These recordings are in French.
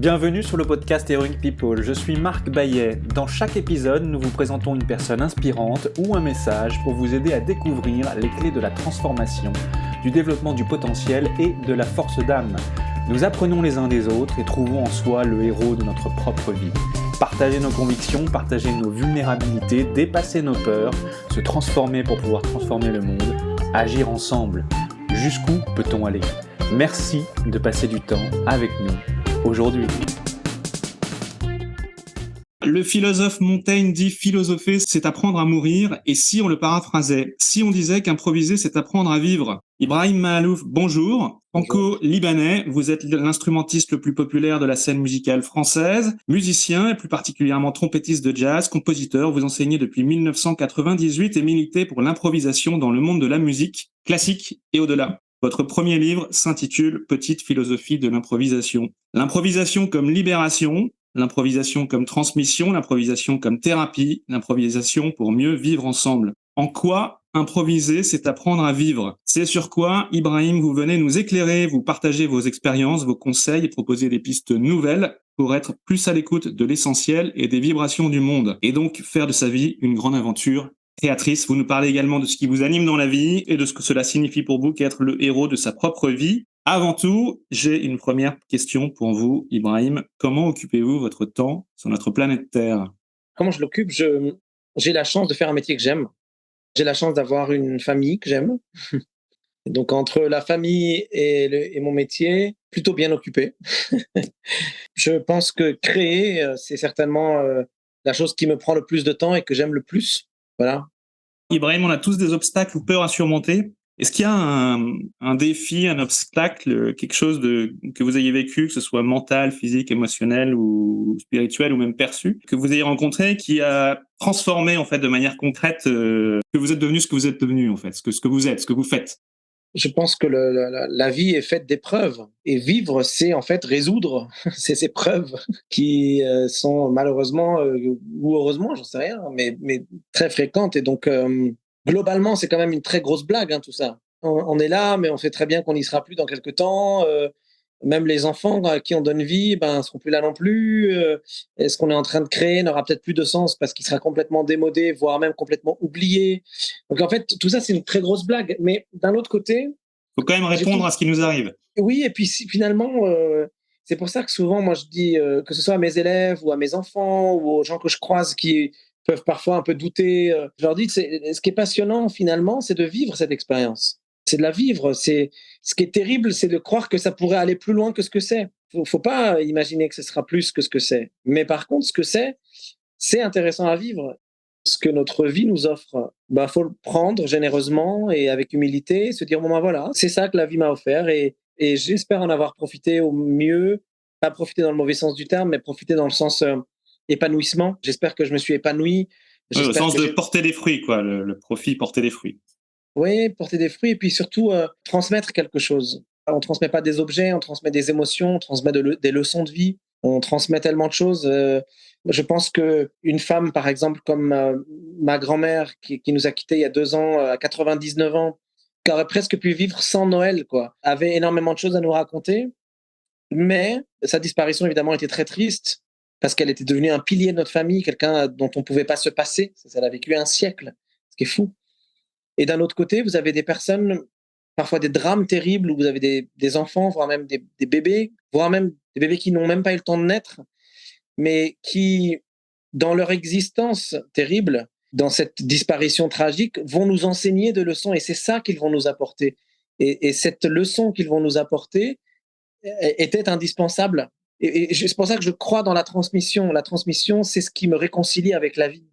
Bienvenue sur le podcast Heroic People, je suis Marc Baillet. Dans chaque épisode, nous vous présentons une personne inspirante ou un message pour vous aider à découvrir les clés de la transformation, du développement du potentiel et de la force d'âme. Nous apprenons les uns des autres et trouvons en soi le héros de notre propre vie. Partager nos convictions, partager nos vulnérabilités, dépasser nos peurs, se transformer pour pouvoir transformer le monde, agir ensemble. Jusqu'où peut-on aller ? Merci de passer du temps avec nous aujourd'hui. Le philosophe Montaigne dit « philosopher, c'est apprendre à mourir » et si on le paraphrasait, si on disait qu'improviser, c'est apprendre à vivre. Ibrahim Mahalouf, bonjour. Franco-libanais, vous êtes l'instrumentiste le plus populaire de la scène musicale française, musicien et plus particulièrement trompettiste de jazz, compositeur, vous enseignez depuis 1998 et militez pour l'improvisation dans le monde de la musique, classique et au-delà. Votre premier livre s'intitule « Petite philosophie de l'improvisation ». L'improvisation comme libération, l'improvisation comme transmission, l'improvisation comme thérapie, l'improvisation pour mieux vivre ensemble. En quoi improviser, c'est apprendre à vivre? C'est sur quoi, Ibrahim, vous venez nous éclairer, vous partagez vos expériences, vos conseils et proposer des pistes nouvelles pour être plus à l'écoute de l'essentiel et des vibrations du monde, et donc faire de sa vie une grande aventure créatrice. Vous nous parlez également de ce qui vous anime dans la vie et de ce que cela signifie pour vous qu'être le héros de sa propre vie. Avant tout, j'ai une première question pour vous, Ibrahim. Comment occupez-vous votre temps sur notre planète Terre? Comment je l'occupe? J'ai la chance de faire un métier que j'aime. J'ai la chance d'avoir une famille que j'aime. Donc, entre la famille et mon métier, plutôt bien occupé. Je pense que créer, c'est certainement la chose qui me prend le plus de temps et que j'aime le plus. Voilà. Ibrahim, on a tous des obstacles ou peurs à surmonter. Est-ce qu'il y a un défi, un obstacle, quelque chose que vous ayez vécu, que ce soit mental, physique, émotionnel ou spirituel ou même perçu, que vous ayez rencontré, qui a transformé en fait de manière concrète que vous êtes devenu ce que vous êtes devenu en fait, ce que vous êtes, ce que vous faites? Je pense que la vie est faite d'épreuves. Et vivre, c'est en fait résoudre ces épreuves qui sont malheureusement, ou heureusement, j'en sais rien, mais très fréquentes. Et donc, globalement, c'est quand même une très grosse blague, hein, tout ça. On est là, mais on sait très bien qu'on n'y sera plus dans quelques temps. Même les enfants à qui on donne vie, ne seront plus là non plus. Et ce qu'on est en train de créer n'aura peut-être plus de sens parce qu'il sera complètement démodé, voire même complètement oublié. Donc en fait, tout ça, c'est une très grosse blague. Mais d'un autre côté, faut quand même répondre à ce qui nous arrive. Oui, et puis finalement, c'est pour ça que souvent, moi, je dis, que ce soit à mes élèves ou à mes enfants ou aux gens que je croise qui peuvent parfois un peu douter, je leur dis, ce qui est passionnant finalement, c'est de vivre cette expérience. C'est de la vivre. Ce qui est terrible, c'est de croire que ça pourrait aller plus loin que ce que c'est. Faut pas imaginer que ce sera plus que ce que c'est. Mais par contre, ce que c'est intéressant à vivre. Ce que notre vie nous offre, faut le prendre généreusement et avec humilité, se dire voilà, c'est ça que la vie m'a offert et j'espère en avoir profité au mieux, pas profiter dans le mauvais sens du terme, mais profiter dans le sens épanouissement. J'espère que je me suis épanoui. Oui, au sens de porter des fruits, quoi, le profit, porter des fruits. Oui, porter des fruits et puis surtout transmettre quelque chose. On ne transmet pas des objets, on transmet des émotions, on transmet des leçons de vie, on transmet tellement de choses. Je pense qu'une femme, par exemple, comme ma grand-mère qui nous a quittés il y a 2 ans, à 99 ans, qui aurait presque pu vivre sans Noël, quoi, avait énormément de choses à nous raconter. Mais sa disparition, évidemment, était très triste parce qu'elle était devenue un pilier de notre famille, quelqu'un dont on ne pouvait pas se passer. Elle a vécu un siècle, ce qui est fou. Et d'un autre côté, vous avez des personnes, parfois des drames terribles, où vous avez des enfants, voire même des bébés, voire même des bébés qui n'ont même pas eu le temps de naître, mais qui, dans leur existence terrible, dans cette disparition tragique, vont nous enseigner de leçons, et c'est ça qu'ils vont nous apporter. Et cette leçon qu'ils vont nous apporter était indispensable. Et c'est pour ça que je crois dans la transmission. La transmission, c'est ce qui me réconcilie avec la vie.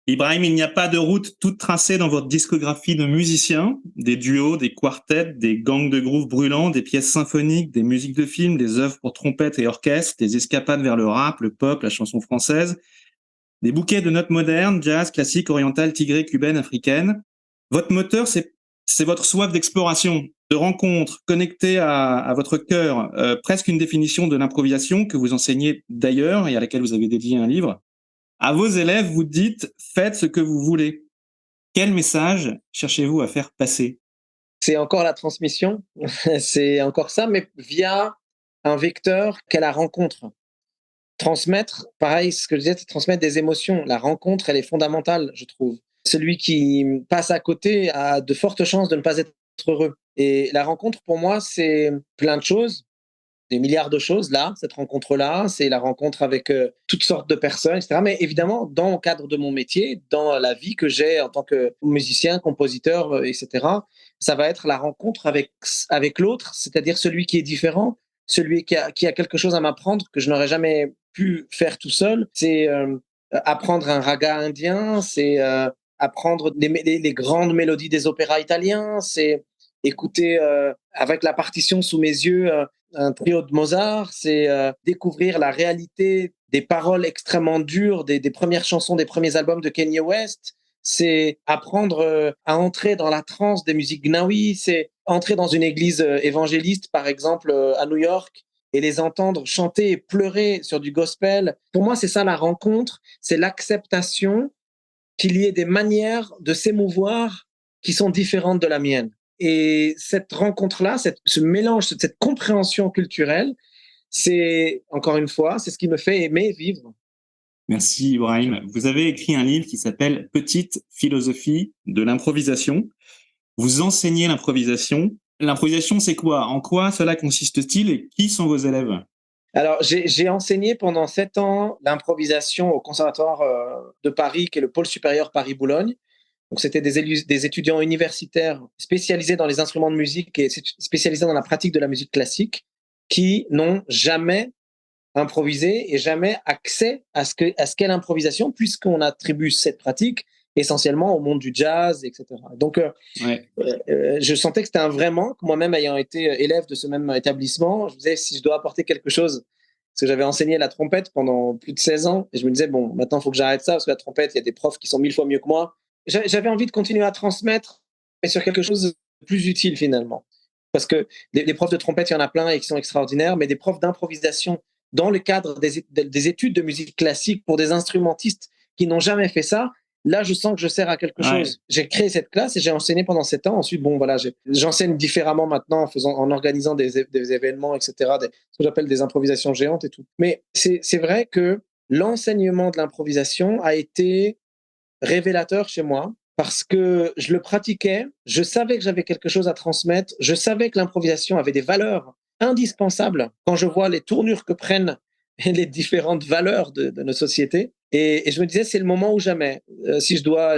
Ibrahim, il n'y a pas de route toute tracée dans votre discographie de musiciens, des duos, des quartets, des gangs de groove brûlants, des pièces symphoniques, des musiques de films, des œuvres pour trompette et orchestre, des escapades vers le rap, le pop, la chanson française, des bouquets de notes modernes, jazz, classique, orientale, tigrée, cubaine, africaine. Votre moteur, c'est votre soif d'exploration, de rencontre, connectée à votre cœur, presque une définition de l'improvisation que vous enseignez d'ailleurs et à laquelle vous avez dédié un livre. À vos élèves, vous dites « faites ce que vous voulez ». Quel message cherchez-vous à faire passer? C'est encore la transmission, c'est encore ça, mais via un vecteur qu'est la rencontre. transmettre, pareil, ce que je disais, c'est transmettre des émotions. La rencontre, elle est fondamentale, je trouve. Celui qui passe à côté a de fortes chances de ne pas être heureux. Et la rencontre, pour moi, c'est plein de choses, des milliards de choses là, cette rencontre-là, c'est la rencontre avec toutes sortes de personnes, etc. Mais évidemment, dans le cadre de mon métier, dans la vie que j'ai en tant que musicien, compositeur, etc., ça va être la rencontre avec l'autre, c'est-à-dire celui qui est différent, celui qui a quelque chose à m'apprendre que je n'aurais jamais pu faire tout seul. C'est apprendre un raga indien, c'est apprendre les grandes mélodies des opéras italiens, c'est écouter avec la partition sous mes yeux un trio de Mozart, c'est découvrir la réalité des paroles extrêmement dures des premières chansons, des premiers albums de Kanye West. C'est apprendre à entrer dans la transe des musiques gnawi. C'est entrer dans une église évangéliste, par exemple, à New York, et les entendre chanter et pleurer sur du gospel. Pour moi, c'est ça la rencontre, c'est l'acceptation qu'il y ait des manières de s'émouvoir qui sont différentes de la mienne. Et cette rencontre-là, ce mélange, cette compréhension culturelle, c'est, encore une fois, c'est ce qui me fait aimer vivre. Merci Ibrahim. Vous avez écrit un livre qui s'appelle Petite philosophie de l'improvisation. Vous enseignez l'improvisation. L'improvisation, c'est quoi? En quoi cela consiste-t-il et qui sont vos élèves? Alors, j'ai enseigné pendant 7 ans l'improvisation au Conservatoire de Paris, qui est le pôle supérieur Paris-Boulogne. Donc, c'était des étudiants universitaires spécialisés dans les instruments de musique et spécialisés dans la pratique de la musique classique qui n'ont jamais improvisé et jamais accès à ce qu'est l'improvisation, puisqu'on attribue cette pratique essentiellement au monde du jazz, etc. Donc, je sentais que c'était un vrai manque. Moi-même, ayant été élève de ce même établissement, je me disais, si je dois apporter quelque chose, parce que j'avais enseigné la trompette pendant plus de 16 ans, et je me disais, bon, maintenant, il faut que j'arrête ça, parce que la trompette, il y a des profs qui sont 1000 fois mieux que moi. J'avais envie de continuer à transmettre, mais sur quelque chose de plus utile, finalement. Parce que des profs de trompette, il y en a plein et qui sont extraordinaires, mais des profs d'improvisation dans le cadre des études de musique classique pour des instrumentistes qui n'ont jamais fait ça, là, je sens que je sers à quelque chose. J'ai créé cette classe et j'ai enseigné pendant 7 ans. Ensuite, bon, voilà, j'enseigne différemment maintenant en organisant des événements, etc., ce que j'appelle des improvisations géantes et tout. Mais c'est vrai que l'enseignement de l'improvisation a été révélateur chez moi parce que je le pratiquais, je savais que j'avais quelque chose à transmettre, je savais que l'improvisation avait des valeurs indispensables quand je vois les tournures que prennent les différentes valeurs de nos sociétés. Et je me disais, c'est le moment ou jamais. Si je dois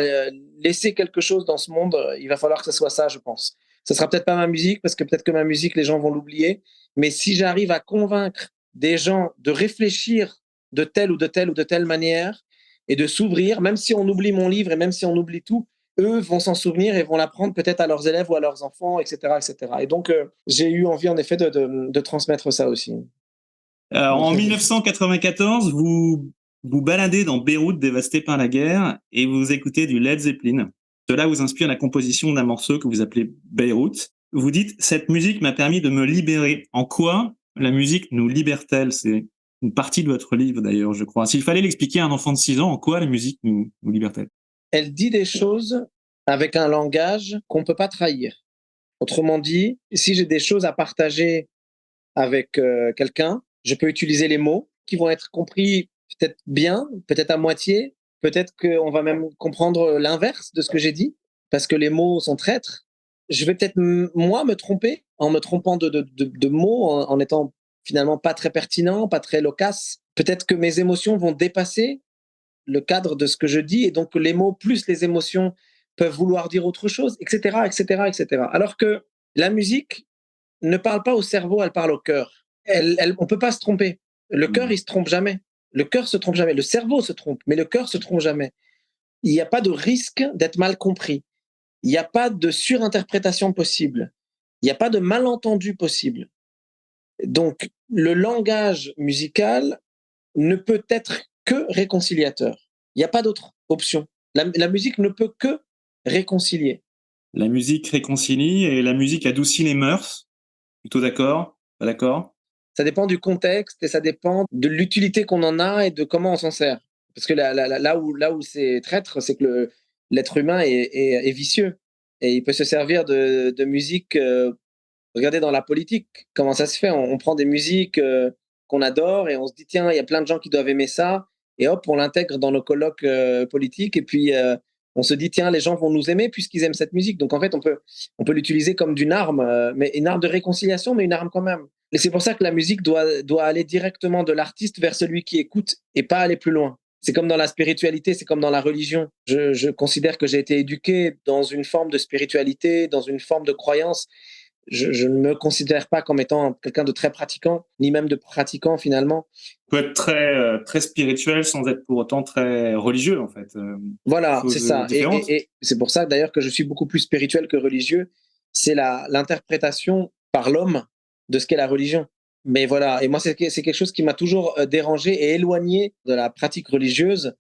laisser quelque chose dans ce monde, il va falloir que ce soit ça, je pense. Ce sera peut-être pas ma musique, parce que peut-être que ma musique, les gens vont l'oublier. Mais si j'arrive à convaincre des gens de réfléchir de telle ou de telle ou de telle manière et de s'ouvrir, même si on oublie mon livre et même si on oublie tout, eux vont s'en souvenir et vont l'apprendre peut-être à leurs élèves ou à leurs enfants, etc., etc. Et donc, j'ai eu envie, en effet, de transmettre ça aussi. En 1994, vous vous baladez dans Beyrouth dévasté par la guerre et vous écoutez du Led Zeppelin. Cela vous inspire la composition d'un morceau que vous appelez Beyrouth. Vous dites, cette musique m'a permis de me libérer. En quoi la musique nous libère-t-elle? C'est une partie de votre livre d'ailleurs, je crois. S'il fallait l'expliquer à un enfant de 6 ans, en quoi la musique nous libère-t-elle? Elle dit des choses avec un langage qu'on ne peut pas trahir. Autrement dit, si j'ai des choses à partager avec quelqu'un, je peux utiliser les mots qui vont être compris peut-être bien, peut-être à moitié, peut-être qu'on va même comprendre l'inverse de ce que j'ai dit, parce que les mots sont traîtres. Je vais peut-être, moi, me tromper en me trompant de mots, en étant finalement pas très pertinent, pas très loquace. Peut-être que mes émotions vont dépasser le cadre de ce que je dis, et donc les mots plus les émotions peuvent vouloir dire autre chose, etc., etc., etc. Alors que la musique ne parle pas au cerveau, elle parle au cœur. On peut pas se tromper. Le cœur, il se trompe jamais. Le cœur se trompe jamais. Le cerveau se trompe, mais le cœur se trompe jamais. Il n'y a pas de risque d'être mal compris. Il n'y a pas de surinterprétation possible. Il n'y a pas de malentendu possible. Donc, le langage musical ne peut être que réconciliateur. Il n'y a pas d'autre option. La musique ne peut que réconcilier. La musique réconcilie et la musique adoucit les mœurs. Plutôt d'accord? Pas d'accord? Ça dépend du contexte et ça dépend de l'utilité qu'on en a et de comment on s'en sert. Parce que là où c'est traître, c'est que l'être humain est vicieux et il peut se servir de musique. Regardez dans la politique comment ça se fait. On prend des musiques qu'on adore et on se dit tiens, il y a plein de gens qui doivent aimer ça et hop, on l'intègre dans nos colloques politiques et puis on se dit tiens, les gens vont nous aimer puisqu'ils aiment cette musique. Donc en fait, on peut l'utiliser comme d'une arme, mais une arme de réconciliation, mais une arme quand même. Et c'est pour ça que la musique doit aller directement de l'artiste vers celui qui écoute et pas aller plus loin. C'est comme dans la spiritualité, c'est comme dans la religion. Je considère que j'ai été éduqué dans une forme de spiritualité, dans une forme de croyance. Je ne me considère pas comme étant quelqu'un de très pratiquant, ni même de pratiquant finalement. On peut être très spirituel sans être pour autant très religieux, en fait. Voilà, c'est ça. Et c'est pour ça d'ailleurs que je suis beaucoup plus spirituel que religieux. C'est l'interprétation par l'homme de ce qu'est la religion. Mais voilà, et moi c'est quelque chose qui m'a toujours dérangé et éloigné de la pratique religieuse.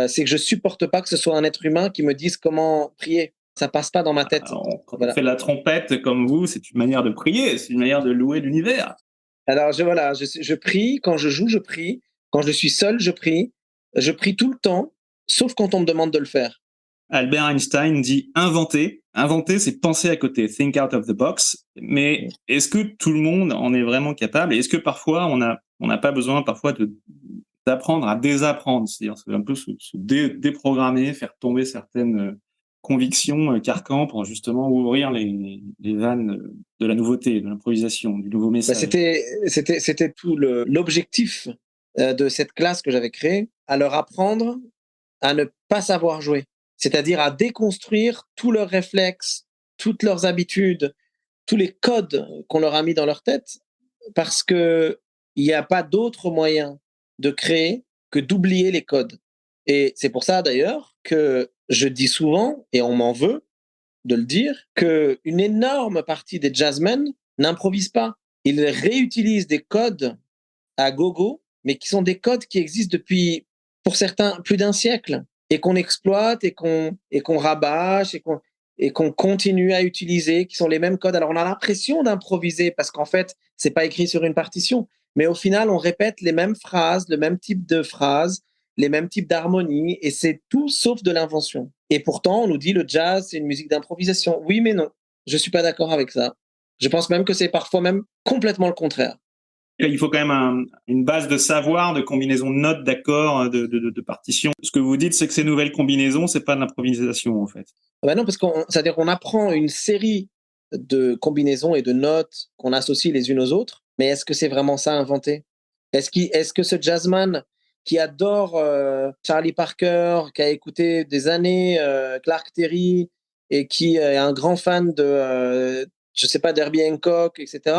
C'est que je supporte pas que ce soit un être humain qui me dise comment prier. Ça passe pas dans ma tête. Alors, quand on fait la trompette comme vous, c'est une manière de prier, c'est une manière de louer l'univers. Alors je prie, quand je joue, je prie, quand je suis seul, je prie tout le temps, sauf quand on me demande de le faire. Albert Einstein dit inventer. Inventer, c'est penser à côté, think out of the box. Mais est-ce que tout le monde en est vraiment capable? Et est-ce que parfois on n'a pas besoin parfois d'apprendre à désapprendre, c'est-à-dire un peu se déprogrammer, faire tomber certaines convictions carcan pour justement ouvrir les vannes de la nouveauté, de l'improvisation, du nouveau message. C'était tout l'objectif de cette classe que j'avais créée, à leur apprendre à ne pas savoir jouer, c'est-à-dire à déconstruire tous leurs réflexes, toutes leurs habitudes, tous les codes qu'on leur a mis dans leur tête, parce que il n'y a pas d'autre moyen de créer que d'oublier les codes. Et c'est pour ça d'ailleurs que je dis souvent, et on m'en veut de le dire, qu'une énorme partie des jazzmen n'improvisent pas. Ils réutilisent des codes à gogo, mais qui sont des codes qui existent depuis, pour certains, plus d'un siècle, et qu'on exploite, et qu'on rabâche, et qu'on continue à utiliser, qui sont les mêmes codes. Alors on a l'impression d'improviser, parce qu'en fait, c'est pas écrit sur une partition, mais au final, on répète les mêmes phrases, le même type de phrases, les mêmes types d'harmonies, et c'est tout sauf de l'invention. Et pourtant, on nous dit le jazz, c'est une musique d'improvisation. Oui, mais non, je suis pas d'accord avec ça. Je pense même que c'est parfois même complètement le contraire. Il faut quand même une base de savoir, de combinaison de notes, d'accords, de partitions. Ce que vous dites, c'est que ces nouvelles combinaisons, c'est pas de l'improvisation, en fait. Ben non, parce c'est-à-dire qu'on apprend une série de combinaisons et de notes qu'on associe les unes aux autres, mais est-ce que c'est vraiment ça inventé? Est-ce que ce jazzman qui adore Charlie Parker, qui a écouté des années Clark Terry et qui est un grand fan de, je sais pas, d'Herbie Hancock, etc.,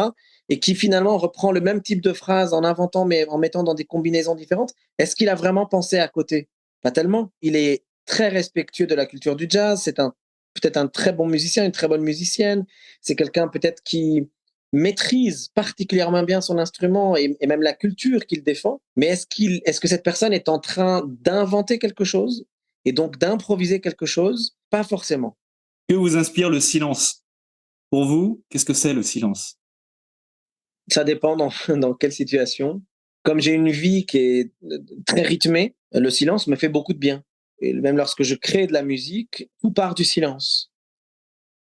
et qui finalement reprend le même type de phrase en inventant mais en mettant dans des combinaisons différentes, est-ce qu'il a vraiment pensé à côté? Pas tellement. Il est très respectueux de la culture du jazz, c'est peut-être un très bon musicien, une très bonne musicienne, c'est quelqu'un peut-être qui maîtrise particulièrement bien son instrument et même la culture qu'il défend, mais est-ce que cette personne est en train d'inventer quelque chose et donc d'improviser quelque chose? Pas forcément. Que vous inspire le silence? Pour vous, qu'est-ce que c'est le silence? Ça dépend dans quelle situation. Comme j'ai une vie qui est très rythmée, le silence me fait beaucoup de bien. Et même lorsque je crée de la musique, tout part du silence.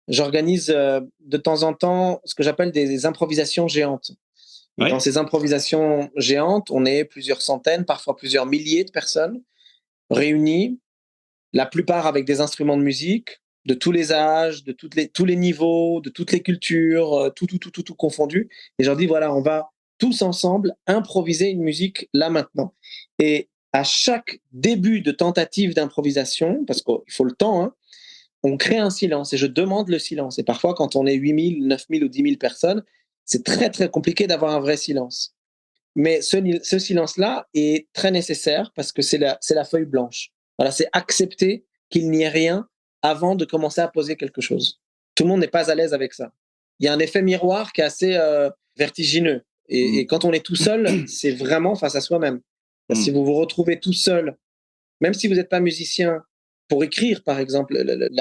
J'organise de temps en temps ce que j'appelle des improvisations géantes. Ouais. Dans ces improvisations géantes, on est plusieurs centaines, parfois plusieurs milliers de personnes réunies, la plupart avec des instruments de musique de tous les âges, de tous les niveaux, de toutes les cultures, tout confondu. Et je leur dis, voilà, on va tous ensemble improviser une musique là maintenant. Et à chaque début de tentative d'improvisation, parce qu'il faut le temps, hein, on crée un silence et je demande le silence. Et parfois, quand on est 8000, 9000 ou 10 000 personnes, c'est très, très compliqué d'avoir un vrai silence. Mais ce silence-là est très nécessaire parce que c'est la feuille blanche. Voilà, c'est accepter qu'il n'y ait rien avant de commencer à poser quelque chose. Tout le monde n'est pas à l'aise avec ça. Il y a un effet miroir qui est assez vertigineux. Et quand on est tout seul, c'est vraiment face à soi-même. Si vous vous retrouvez tout seul, même si vous n'êtes pas musicien, pour écrire, par exemple,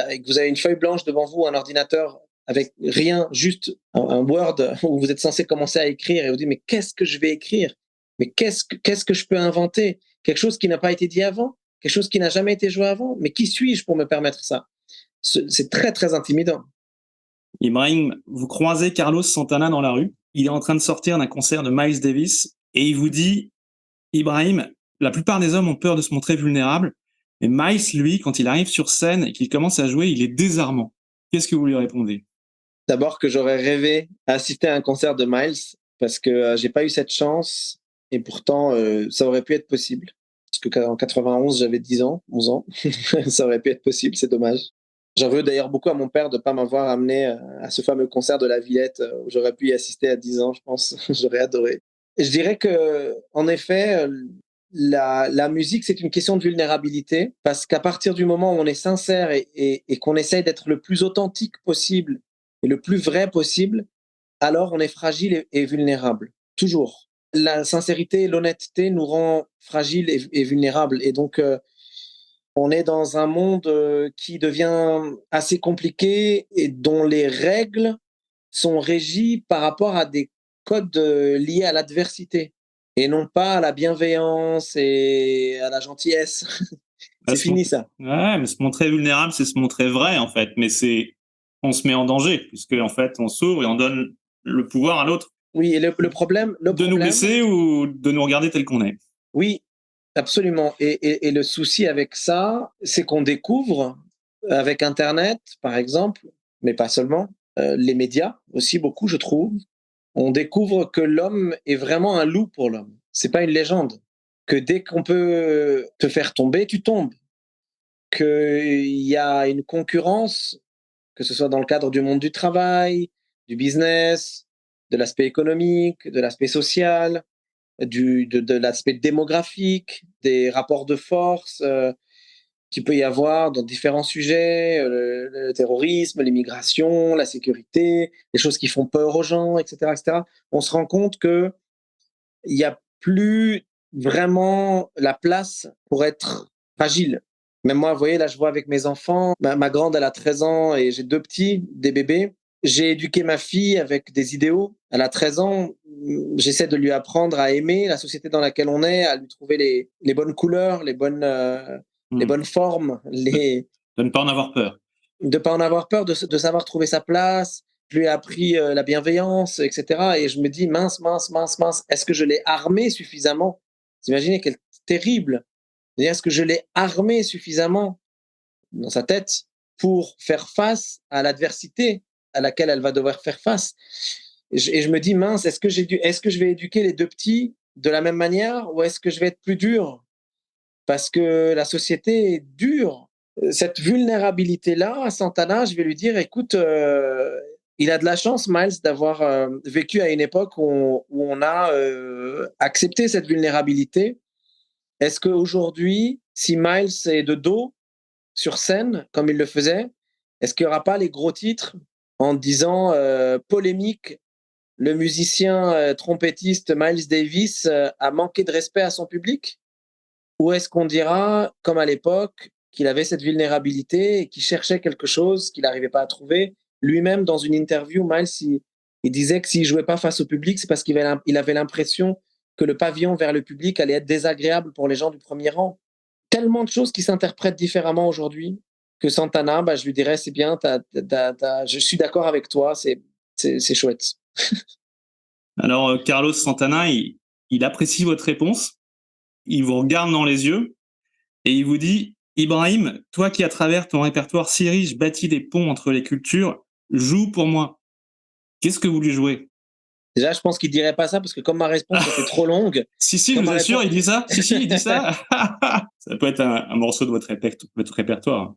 et que vous avez une feuille blanche devant vous, un ordinateur avec rien, juste un Word où vous êtes censé commencer à écrire et vous dites mais qu'est-ce que je vais écrire? Mais qu'est-ce que je peux inventer? Quelque chose qui n'a pas été dit avant? Quelque chose qui n'a jamais été joué avant? Mais qui suis-je pour me permettre ça? C'est très, très intimidant. Ibrahim, vous croisez Carlos Santana dans la rue. Il est en train de sortir d'un concert de Miles Davis Et il vous dit, Ibrahim, la plupart des hommes ont peur de se montrer vulnérables, mais Miles, lui, quand il arrive sur scène et qu'il commence à jouer, il est désarmant. Qu'est-ce que vous lui répondez? D'abord que j'aurais rêvé assister à un concert de Miles parce que j'ai pas eu cette chance et pourtant ça aurait pu être possible. Parce qu'en 91, j'avais 10 ans, 11 ans. Ça aurait pu être possible, c'est dommage. J'en veux d'ailleurs beaucoup à mon père de ne pas m'avoir amené à ce fameux concert de la Villette où j'aurais pu y assister à 10 ans, je pense. J'aurais adoré. Je dirais que, en effet, la musique, c'est une question de vulnérabilité parce qu'à partir du moment où on est sincère et qu'on essaye d'être le plus authentique possible et le plus vrai possible, alors on est fragile et vulnérable. Toujours. La sincérité et l'honnêteté nous rend fragiles et vulnérables. Et donc, on est dans un monde qui devient assez compliqué et dont les règles sont régies par rapport à des codes liés à l'adversité et non pas à la bienveillance et à la gentillesse. C'est fini ça. Ouais, mais se montrer vulnérable, c'est se montrer vrai en fait. Mais on se met en danger puisque en fait, on s'ouvre et on donne le pouvoir à l'autre. Oui, et le problème, de nous blesser ou de nous regarder tel qu'on est. Oui, absolument. Et le souci avec ça, c'est qu'on découvre, avec Internet, par exemple, mais pas seulement, les médias aussi beaucoup, je trouve, on découvre que l'homme est vraiment un loup pour l'homme. C'est pas une légende. Que dès qu'on peut te faire tomber, tu tombes. Qu'il y a une concurrence, que ce soit dans le cadre du monde du travail, du business, de l'aspect économique, de l'aspect social, de l'aspect démographique, des rapports de force qu'il peut y avoir dans différents sujets, le terrorisme, l'immigration, la sécurité, les choses qui font peur aux gens, etc., etc. On se rend compte qu'il n'y a plus vraiment la place pour être fragile. Même moi, vous voyez, là, je vois avec mes enfants, ma grande, elle a 13 ans et j'ai deux petits, des bébés. J'ai éduqué ma fille avec des idéaux. Elle a 13 ans. J'essaie de lui apprendre à aimer la société dans laquelle on est, à lui trouver les bonnes couleurs, les bonnes formes, de ne pas en avoir peur. De ne pas en avoir peur, de savoir trouver sa place. Je lui ai appris la bienveillance, etc. Et je me dis, mince, est-ce que je l'ai armé suffisamment? Vous imaginez quel terrible. Est-ce que je l'ai armé suffisamment dans sa tête pour faire face à l'adversité à laquelle elle va devoir faire face? Et je me dis, mince, est-ce que je vais éduquer les deux petits de la même manière ou est-ce que je vais être plus dur? Parce que la société est dure. Cette vulnérabilité-là, à Santana, je vais lui dire, écoute, il a de la chance, Miles, d'avoir vécu à une époque où on a accepté cette vulnérabilité. Est-ce qu'aujourd'hui, si Miles est de dos sur scène, comme il le faisait, est-ce qu'il n'y aura pas les gros titres en disant polémique, le musicien trompettiste Miles Davis a manqué de respect à son public? Ou est-ce qu'on dira, comme à l'époque, qu'il avait cette vulnérabilité et qu'il cherchait quelque chose qu'il n'arrivait pas à trouver? Lui-même, dans une interview, Miles, il disait que s'il ne jouait pas face au public, c'est parce qu'il avait l'impression que le pavillon vers le public allait être désagréable pour les gens du premier rang. Tellement de choses qui s'interprètent différemment aujourd'hui que Santana, je lui dirais, c'est bien, je suis d'accord avec toi, c'est chouette. Alors, Carlos Santana, il apprécie votre réponse, il vous regarde dans les yeux et il vous dit, Ibrahim, toi qui à travers ton répertoire si riche bâtis des ponts entre les cultures, joue pour moi. Qu'est-ce que vous lui jouez? Déjà, je pense qu'il dirait pas ça parce que comme ma réponse était trop longue. Si, je vous assure, il dit ça. Si, il dit ça. Ça peut être un morceau de votre répertoire.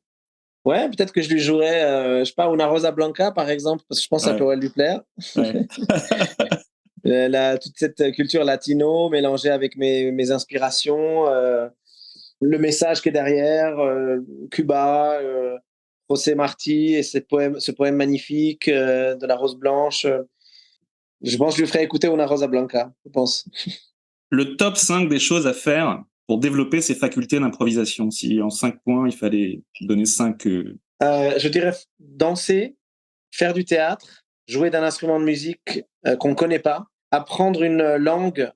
Ouais, peut-être que je lui jouerais, je sais pas, Una Rosa Blanca, par exemple, parce que je pense que ça pourrait lui plaire. Ouais. Toute cette culture latino mélangée avec mes inspirations, le message qui est derrière, Cuba, José Martí et ce poème magnifique de la Rose Blanche. Je pense que je lui ferai écouter Una Rosa Blanca, je pense. Le top 5 des choses à faire pour développer ses facultés d'improvisation. Si en 5 points, il fallait donner 5... Je dirais danser, faire du théâtre, jouer d'un instrument de musique qu'on ne connaît pas, apprendre une langue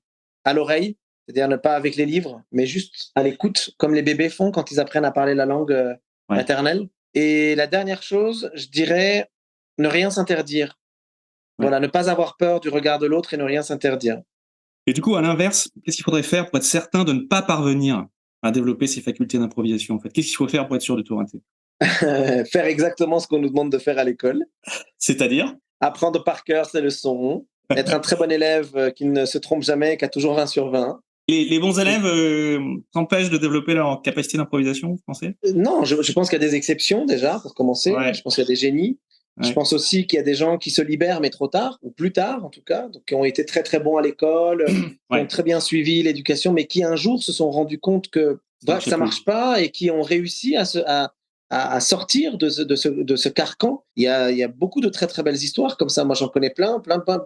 à l'oreille, c'est-à-dire ne pas avec les livres, mais juste à l'écoute, comme les bébés font quand ils apprennent à parler la langue maternelle. Et la dernière chose, je dirais ne rien s'interdire. Ouais. Voilà, ne pas avoir peur du regard de l'autre et ne rien s'interdire. Et du coup, à l'inverse, qu'est-ce qu'il faudrait faire pour être certain de ne pas parvenir à développer ces facultés d'improvisation, en fait? Qu'est-ce qu'il faut faire pour être sûr de tout rater? Faire exactement ce qu'on nous demande de faire à l'école, C'est-à-dire? apprendre par cœur ses leçons, être un très bon élève qui ne se trompe jamais, qui a toujours 20 sur 20. Les bons élèves s'empêchent de développer leur capacité d'improvisation, vous pensez? Non, je pense qu'il y a des exceptions déjà, pour commencer. Ouais. Je pense qu'il y a des génies. Ouais. Je pense aussi qu'il y a des gens qui se libèrent, mais trop tard, ou plus tard en tout cas, donc qui ont été très très bons à l'école, qui ont très bien suivi l'éducation, mais qui un jour se sont rendus compte que ça marche pas et qui ont réussi à sortir de ce carcan. Il y a beaucoup de très très belles histoires comme ça. Moi, j'en connais plein.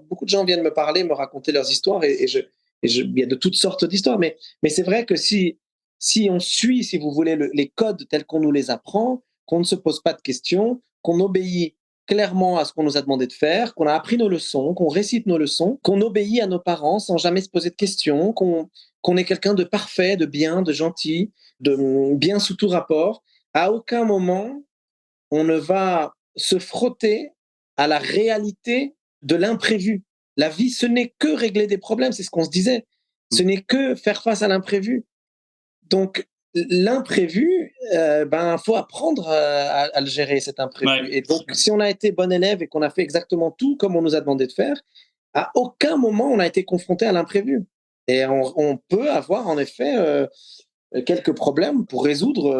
Beaucoup de gens viennent me parler, me raconter leurs histoires, il y a de toutes sortes d'histoires. Mais c'est vrai que si on suit, si vous voulez, les codes tels qu'on nous les apprend, qu'on ne se pose pas de questions, qu'on obéit clairement à ce qu'on nous a demandé de faire, qu'on a appris nos leçons, qu'on récite nos leçons, qu'on obéit à nos parents sans jamais se poser de questions, qu'on est quelqu'un de parfait, de bien, de gentil, de bien sous tout rapport. À aucun moment, on ne va se frotter à la réalité de l'imprévu. La vie, ce n'est que régler des problèmes, c'est ce qu'on se disait. Ce n'est que faire face à l'imprévu. Donc, l'imprévu, faut apprendre à le gérer, cet imprévu. Ouais. Et donc, si on a été bon élève et qu'on a fait exactement tout comme on nous a demandé de faire, à aucun moment on a été confronté à l'imprévu. Et on peut avoir en effet quelques problèmes pour résoudre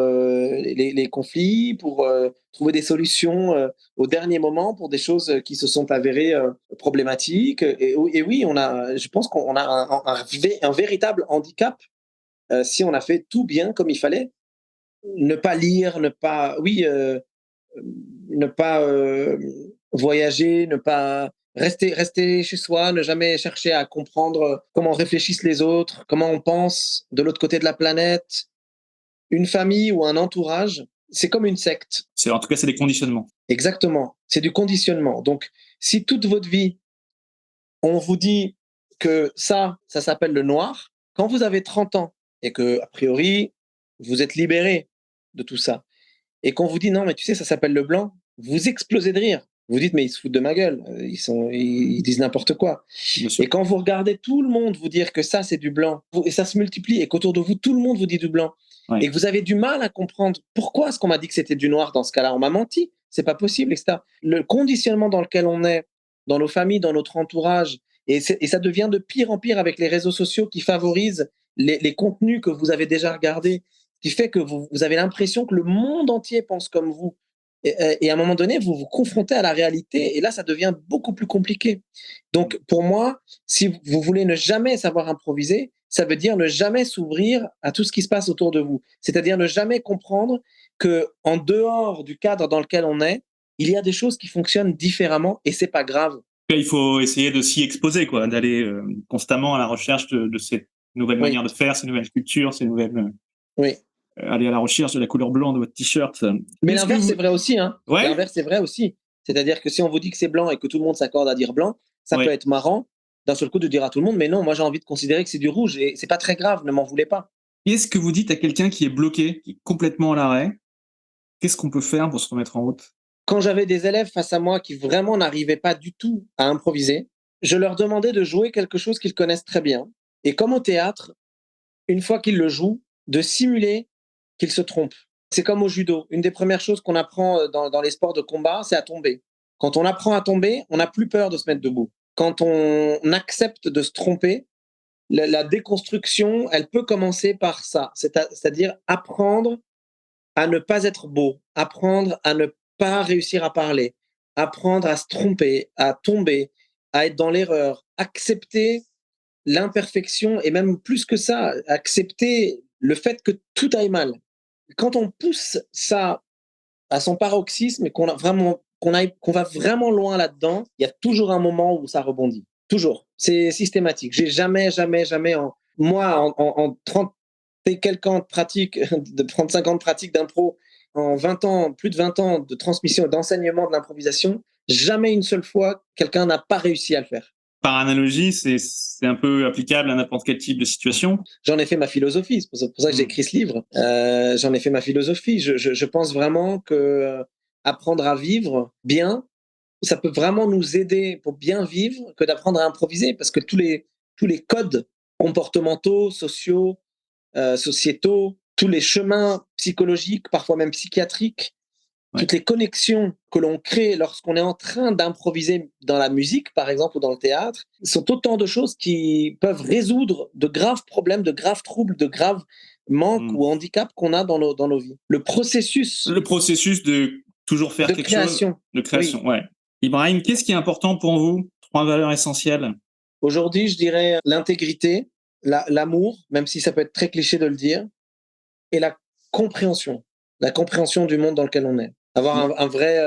les conflits, pour trouver des solutions au dernier moment pour des choses qui se sont avérées problématiques. Et oui, je pense qu'on a un véritable handicap si on a fait tout bien comme il fallait. Ne pas lire, ne pas voyager, ne pas rester chez soi, ne jamais chercher à comprendre comment réfléchissent les autres, comment on pense de l'autre côté de la planète. Une famille ou un entourage, c'est comme une secte. En tout cas, c'est des conditionnements. Exactement, c'est du conditionnement. Donc, si toute votre vie, on vous dit que ça s'appelle le noir, quand vous avez 30 ans et que, a priori, vous êtes libéré de tout ça, et qu'on vous dit non, mais tu sais, ça s'appelle le blanc, vous explosez de rire. Vous dites, mais ils se foutent de ma gueule, ils disent n'importe quoi. Et quand vous regardez tout le monde vous dire que ça, c'est du blanc, et ça se multiplie, et qu'autour de vous, tout le monde vous dit du blanc, et que vous avez du mal à comprendre pourquoi est-ce qu'on m'a dit que c'était du noir dans ce cas-là, on m'a menti, c'est pas possible, etc. Le conditionnement dans lequel on est, dans nos familles, dans notre entourage, et ça devient de pire en pire avec les réseaux sociaux qui favorisent les contenus que vous avez déjà regardés, qui fait que vous avez l'impression que le monde entier pense comme vous. Et à un moment donné, vous vous confrontez à la réalité, et là, ça devient beaucoup plus compliqué. Donc, pour moi, si vous voulez ne jamais savoir improviser, ça veut dire ne jamais s'ouvrir à tout ce qui se passe autour de vous. C'est-à-dire ne jamais comprendre qu'en dehors du cadre dans lequel on est, il y a des choses qui fonctionnent différemment, et c'est pas grave. Il faut essayer de s'y exposer, quoi, d'aller constamment à la recherche de ces nouvelles manières de faire, ces nouvelles cultures, ces nouvelles... aller à la recherche de la couleur blanc de votre t-shirt. Mais l'inverse, c'est vrai aussi. Hein. Ouais. L'inverse, c'est vrai aussi. C'est-à-dire que si on vous dit que c'est blanc et que tout le monde s'accorde à dire blanc, ça peut être marrant d'un seul coup de dire à tout le monde, mais non, moi j'ai envie de considérer que c'est du rouge, et c'est pas très grave, ne m'en voulez pas. Qu'est-ce que vous dites à quelqu'un qui est bloqué, qui est complètement à l'arrêt? Qu'est-ce qu'on peut faire pour se remettre en route? Quand j'avais des élèves face à moi qui vraiment n'arrivaient pas du tout à improviser, je leur demandais de jouer quelque chose qu'ils connaissent très bien. Et comme au théâtre, une fois qu'ils le jouent, de simuler qu'ils se trompent. C'est comme au judo. Une des premières choses qu'on apprend dans les sports de combat, c'est à tomber. Quand on apprend à tomber, on n'a plus peur de se mettre debout. Quand on accepte de se tromper, la déconstruction, elle peut commencer par ça. C'est-à-dire apprendre à ne pas être beau, apprendre à ne pas réussir à parler, apprendre à se tromper, à tomber, à être dans l'erreur, accepter l'imperfection, et même plus que ça, accepter le fait que tout aille mal. Quand on pousse ça à son paroxysme et qu'on va vraiment loin là-dedans, il y a toujours un moment où ça rebondit. Toujours. C'est systématique. J'ai jamais en 30 et quelques ans de pratique, de 35 ans de pratique d'impro, en 20 ans, plus de 20 ans de transmission et d'enseignement de l'improvisation, jamais une seule fois quelqu'un n'a pas réussi à le faire. Par analogie, c'est un peu applicable à n'importe quel type de situation. J'en ai fait ma philosophie, c'est pour ça que j'ai écrit ce livre. J'en ai fait ma philosophie. Je pense vraiment que apprendre à vivre bien, ça peut vraiment nous aider pour bien vivre que d'apprendre à improviser, parce que tous tous les codes comportementaux, sociaux, sociétaux, tous les chemins psychologiques, parfois même psychiatriques, toutes les connexions que l'on crée lorsqu'on est en train d'improviser dans la musique, par exemple, ou dans le théâtre, sont autant de choses qui peuvent résoudre de graves problèmes, de graves troubles, de graves manques ou handicaps qu'on a dans nos vies. Le processus de toujours faire de quelque création. chose, de création, ouais. Ibrahim, qu'est-ce qui est important pour vous? 3 valeurs essentielles. Aujourd'hui, je dirais l'intégrité, l'amour, même si ça peut être très cliché de le dire, et la compréhension du monde dans lequel on est. Avoir un vrai...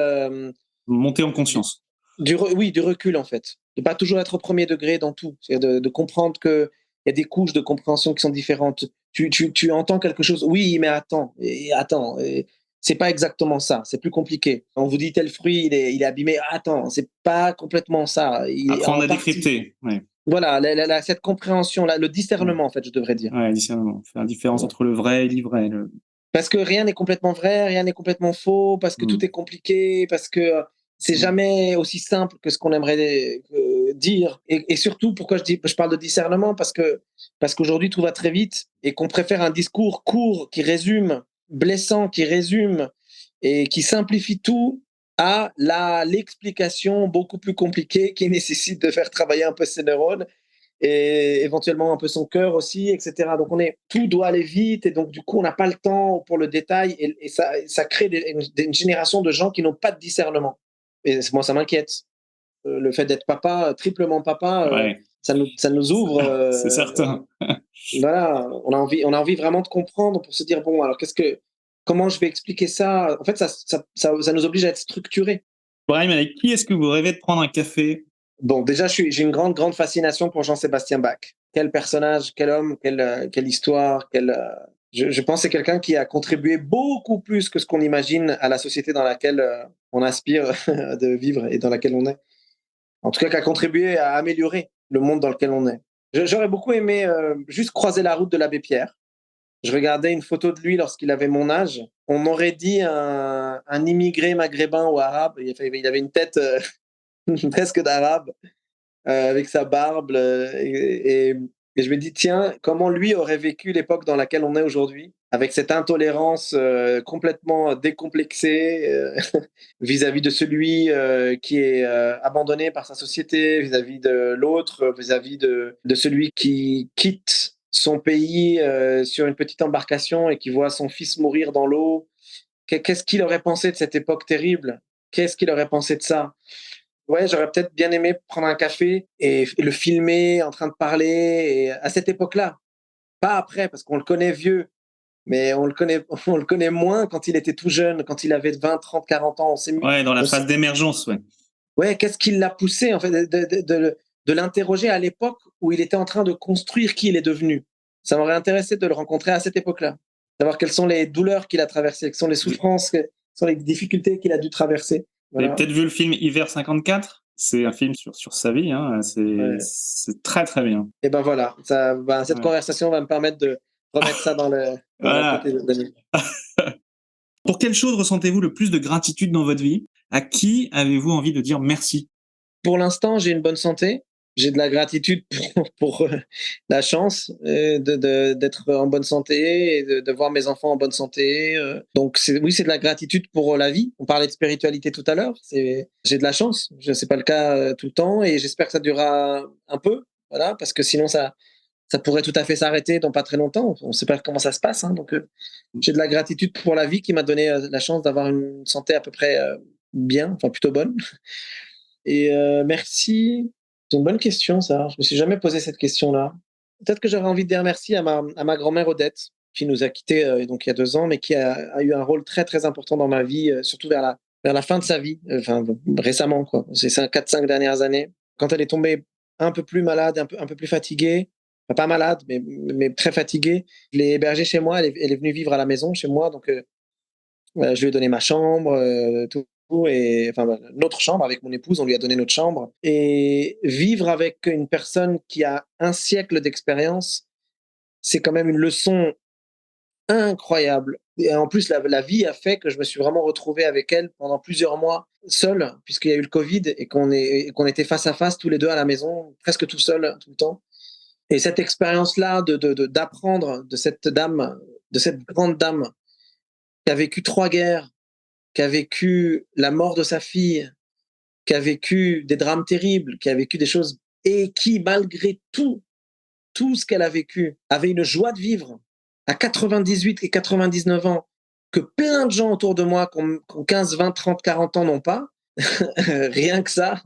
Monter en conscience. du recul, en fait. De pas toujours être au premier degré dans tout. C'est de comprendre qu'il y a des couches de compréhension qui sont différentes. Tu entends quelque chose, oui, mais attends, c'est pas exactement ça, c'est plus compliqué. On vous dit tel fruit, il est abîmé, attends, c'est pas complètement ça. Apprendre à décrypter. Ouais. Voilà, cette compréhension-là, le discernement, en fait, je devrais dire. Ouais, discernement. Faire la différence entre le vrai et l'ivraie. Parce que rien n'est complètement vrai, rien n'est complètement faux, parce que tout est compliqué, parce que c'est jamais aussi simple que ce qu'on aimerait dire. Et surtout, pourquoi je parle de discernement, parce qu'aujourd'hui, tout va très vite et qu'on préfère un discours court qui résume, blessant, qui résume et qui simplifie tout à l'explication beaucoup plus compliquée qui nécessite de faire travailler un peu ses neurones et éventuellement un peu son cœur aussi, etc. Donc tout doit aller vite et donc du coup on n'a pas le temps pour le détail et ça crée une génération de gens qui n'ont pas de discernement. Et moi ça m'inquiète. Le fait d'être papa, triplement papa, ça nous ouvre. C'est certain. Voilà, on a envie vraiment de comprendre pour se dire bon alors comment je vais expliquer ça. En fait ça nous oblige à être structurés. Brahim, avec qui est-ce que vous rêvez de prendre un café? Bon, déjà, j'ai une grande fascination pour Jean-Sébastien Bach. Quel personnage, quel homme, quelle histoire, je pense que c'est quelqu'un qui a contribué beaucoup plus que ce qu'on imagine à la société dans laquelle on aspire de vivre et dans laquelle on est. En tout cas, qui a contribué à améliorer le monde dans lequel on est. J'aurais beaucoup aimé juste croiser la route de l'abbé Pierre. Je regardais une photo de lui lorsqu'il avait mon âge. On aurait dit un immigré maghrébin ou arabe. Il avait une tête presque d'arabe. Avec sa barbe. Et je me dis, tiens, comment lui aurait vécu l'époque dans laquelle on est aujourd'hui, avec cette intolérance complètement décomplexée vis-à-vis de celui qui est abandonné par sa société, vis-à-vis de l'autre, vis-à-vis de celui qui quitte son pays sur une petite embarcation et qui voit son fils mourir dans l'eau. Qu'est-ce qu'il aurait pensé de cette époque terrible? Qu'est-ce qu'il aurait pensé de ça? Ouais, j'aurais peut-être bien aimé prendre un café et le filmer en train de parler à cette époque-là. Pas après, parce qu'on le connaît vieux, mais on le connaît moins quand il était tout jeune, quand il avait 20, 30, 40 ans. Dans la phase d'émergence, Ouais, qu'est-ce qui l'a poussé, en fait, de l'interroger à l'époque où il était en train de construire qui il est devenu. Ça m'aurait intéressé de le rencontrer à cette époque-là. Savoir quelles sont les douleurs qu'il a traversées, quelles sont les souffrances, quelles sont les difficultés qu'il a dû traverser. Voilà. Vous avez peut-être vu le film Hiver 54? C'est un film sur sa vie. C'est très, très bien. Et ben voilà, cette conversation va me permettre de remettre ça dans la côté de Pour quelle chose ressentez-vous le plus de gratitude dans votre vie? À qui avez-vous envie de dire merci? Pour l'instant, j'ai une bonne santé. J'ai de la gratitude pour la chance d'être en bonne santé et de voir mes enfants en bonne santé. Donc, c'est de la gratitude pour la vie. On parlait de spiritualité tout à l'heure. J'ai de la chance. C'est pas le cas tout le temps et j'espère que ça durera un peu. Voilà, parce que sinon, ça pourrait tout à fait s'arrêter dans pas très longtemps. On ne sait pas comment ça se passe. Hein, donc, j'ai de la gratitude pour la vie qui m'a donné la chance d'avoir une santé à peu près bien, enfin plutôt bonne. Et merci. C'est une bonne question, ça. Je me suis jamais posé cette question-là. Peut-être que j'aurais envie de dire merci à ma grand-mère Odette, qui nous a quittés donc il y a 2 ans, mais qui a eu un rôle très très important dans ma vie, surtout vers la fin de sa vie, récemment, quoi. C'est 4-5 dernières années. Quand elle est tombée un peu plus malade, un peu plus fatiguée, enfin, pas malade, mais très fatiguée, je l'ai hébergée chez moi. Elle est venue vivre à la maison chez moi, donc je lui ai donné ma chambre, tout. Et enfin notre chambre avec mon épouse, on lui a donné notre chambre. Et vivre avec une personne qui a un siècle d'expérience, c'est quand même une leçon incroyable. Et en plus, la vie a fait que je me suis vraiment retrouvé avec elle pendant plusieurs mois seul, puisqu'il y a eu le Covid et qu'on était face à face tous les deux à la maison, presque tout seul tout le temps. Et cette expérience-là d'apprendre de cette dame, de cette grande dame qui a vécu 3 guerres, qui a vécu la mort de sa fille, qui a vécu des drames terribles, qui a vécu des choses et qui, malgré tout ce qu'elle a vécu, avait une joie de vivre à 98 et 99 ans, que plein de gens autour de moi qui ont 15, 20, 30, 40 ans n'ont pas. Rien que ça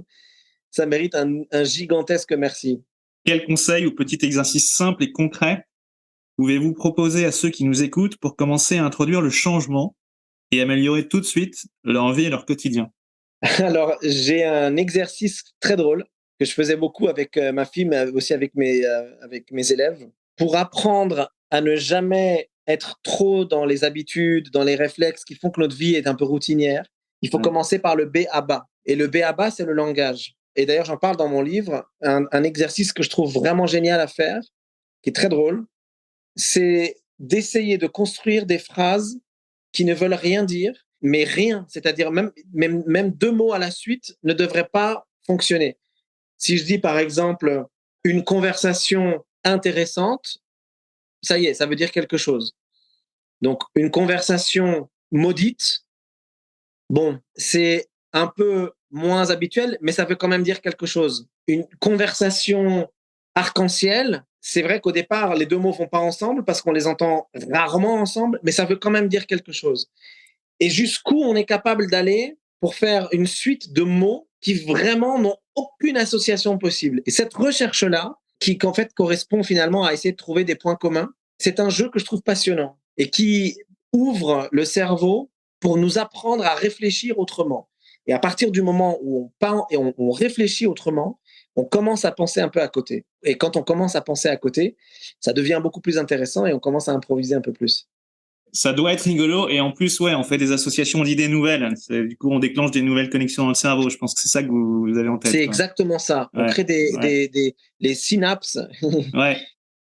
mérite un gigantesque merci. Quel conseil ou petit exercice simple et concret pouvez-vous proposer à ceux qui nous écoutent pour commencer à introduire le changement et améliorer tout de suite leur vie et leur quotidien? Alors, j'ai un exercice très drôle que je faisais beaucoup avec ma fille, mais aussi avec mes élèves, pour apprendre à ne jamais être trop dans les habitudes, dans les réflexes qui font que notre vie est un peu routinière. Il faut commencer par le B à bas. Et le B à bas, c'est le langage. Et d'ailleurs, j'en parle dans mon livre, un exercice que je trouve vraiment génial à faire, qui est très drôle, c'est d'essayer de construire des phrases qui ne veulent rien dire, mais rien, c'est-à-dire même 2 mots à la suite ne devraient pas fonctionner. Si je dis par exemple une conversation intéressante, ça y est, ça veut dire quelque chose. Donc une conversation maudite, bon, c'est un peu moins habituel, mais ça veut quand même dire quelque chose. Une conversation arc-en-ciel, c'est vrai qu'au départ, les 2 mots vont pas ensemble parce qu'on les entend rarement ensemble, mais ça veut quand même dire quelque chose. Et jusqu'où on est capable d'aller pour faire une suite de mots qui vraiment n'ont aucune association possible. Et cette recherche-là, qui en fait correspond finalement à essayer de trouver des points communs, c'est un jeu que je trouve passionnant et qui ouvre le cerveau pour nous apprendre à réfléchir autrement. Et à partir du moment où on pense et on réfléchit autrement, on commence à penser un peu à côté. Et quand on commence à penser à côté, ça devient beaucoup plus intéressant et on commence à improviser un peu plus. Ça doit être rigolo et en plus, ouais, on fait des associations d'idées nouvelles. Du coup, on déclenche des nouvelles connexions dans le cerveau. Je pense que c'est ça que vous avez en tête. C'est exactement ça. On crée les synapses. Ouais.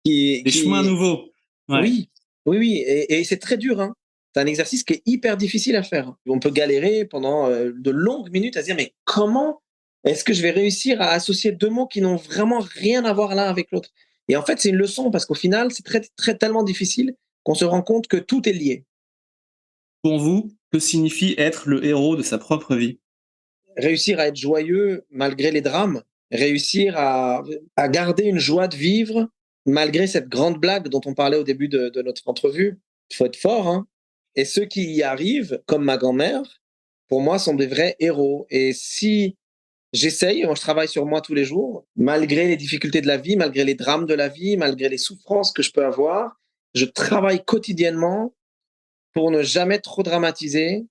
Des chemins nouveaux. Ouais. Oui. Et c'est très dur. Hein. C'est un exercice qui est hyper difficile à faire. On peut galérer pendant de longues minutes à se dire mais comment est-ce que je vais réussir à associer 2 mots qui n'ont vraiment rien à voir l'un avec l'autre? Et en fait, c'est une leçon parce qu'au final, c'est tellement difficile qu'on se rend compte que tout est lié. Pour vous, que signifie être le héros de sa propre vie? Réussir à être joyeux malgré les drames, réussir à garder une joie de vivre malgré cette grande blague dont on parlait au début de notre entrevue. Il faut être fort, hein. Et ceux qui y arrivent, comme ma grand-mère, pour moi, sont des vrais héros. Et si j'essaye, moi je travaille sur moi tous les jours, malgré les difficultés de la vie, malgré les drames de la vie, malgré les souffrances que je peux avoir, je travaille quotidiennement pour ne jamais trop dramatiser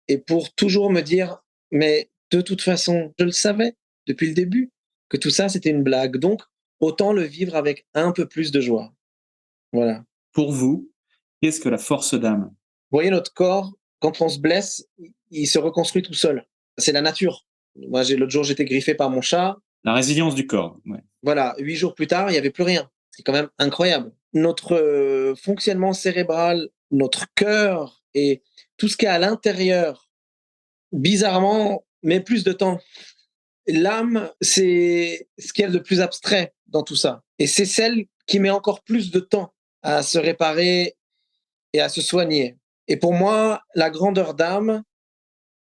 et pour toujours me dire, mais de toute façon, je le savais depuis le début que tout ça, c'était une blague. Donc, autant le vivre avec un peu plus de joie. Voilà. Pour vous, qu'est-ce que la force d'âme? Vous voyez, notre corps, quand on se blesse, il se reconstruit tout seul. C'est la nature. Moi, l'autre jour, j'étais griffé par mon chat. La résilience du corps. Ouais. Voilà, 8 jours plus tard, il n'y avait plus rien. C'est quand même incroyable. Notre fonctionnement cérébral, notre cœur et tout ce qui est à l'intérieur, bizarrement, met plus de temps. L'âme, c'est ce qu'il y a de plus abstrait dans tout ça. Et c'est celle qui met encore plus de temps à se réparer et à se soigner. Et pour moi, la grandeur d'âme,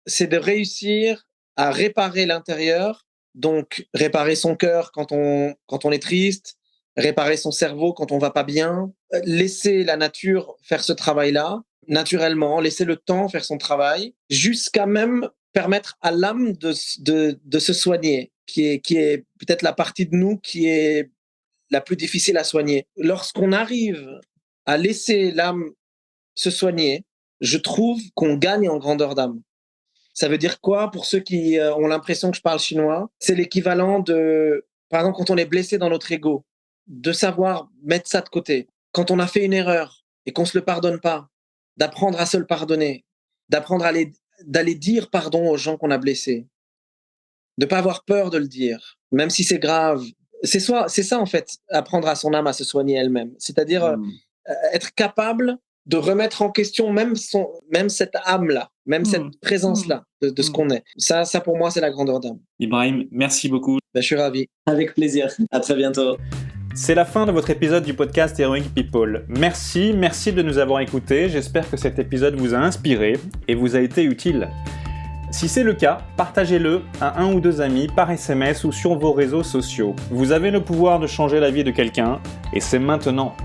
c'est de réussir à réparer l'intérieur, donc réparer son cœur quand on est triste, réparer son cerveau quand on va pas bien, laisser la nature faire ce travail-là, naturellement, laisser le temps faire son travail, jusqu'à même permettre à l'âme de se soigner, qui est peut-être la partie de nous qui est la plus difficile à soigner. Lorsqu'on arrive à laisser l'âme se soigner, je trouve qu'on gagne en grandeur d'âme. Ça veut dire quoi pour ceux qui ont l'impression que je parle chinois? C'est l'équivalent de, par exemple, quand on est blessé dans notre ego, de savoir mettre ça de côté. Quand on a fait une erreur et qu'on se le pardonne pas, d'apprendre à se le pardonner, d'apprendre d'aller dire pardon aux gens qu'on a blessés, de pas avoir peur de le dire, même si c'est grave. C'est ça en fait, apprendre à son âme à se soigner elle-même. C'est-à-dire être capable de remettre en question même cette âme-là, même cette présence-là de ce qu'on est. Ça pour moi, c'est la grandeur d'âme. Ibrahim, merci beaucoup. Ben, je suis ravi. Avec plaisir. À très bientôt. C'est la fin de votre épisode du podcast Heroic People. Merci de nous avoir écoutés. J'espère que cet épisode vous a inspiré et vous a été utile. Si c'est le cas, partagez-le à 1 ou 2 amis par SMS ou sur vos réseaux sociaux. Vous avez le pouvoir de changer la vie de quelqu'un et c'est maintenant.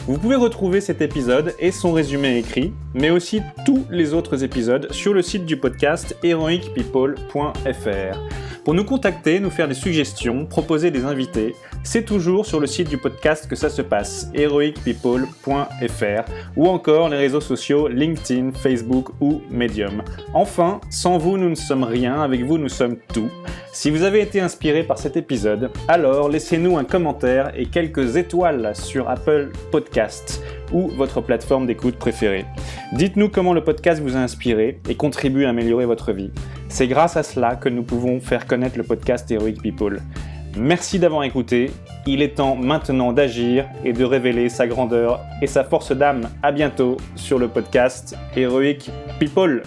Vous pouvez retrouver cet épisode et son résumé écrit, mais aussi tous les autres épisodes sur le site du podcast heroicpeople.fr. Pour nous contacter, nous faire des suggestions, proposer des invités, c'est toujours sur le site du podcast que ça se passe, heroicpeople.fr, ou encore les réseaux sociaux LinkedIn, Facebook ou Medium. Enfin, sans vous, nous ne sommes rien, avec vous, nous sommes tout. Si vous avez été inspiré par cet épisode, alors laissez-nous un commentaire et quelques étoiles sur Apple Podcasts ou votre plateforme d'écoute préférée. Dites-nous comment le podcast vous a inspiré et contribue à améliorer votre vie. C'est grâce à cela que nous pouvons faire connaître le podcast Heroic People. Merci d'avoir écouté. Il est temps maintenant d'agir et de révéler sa grandeur et sa force d'âme. À bientôt sur le podcast Heroic People.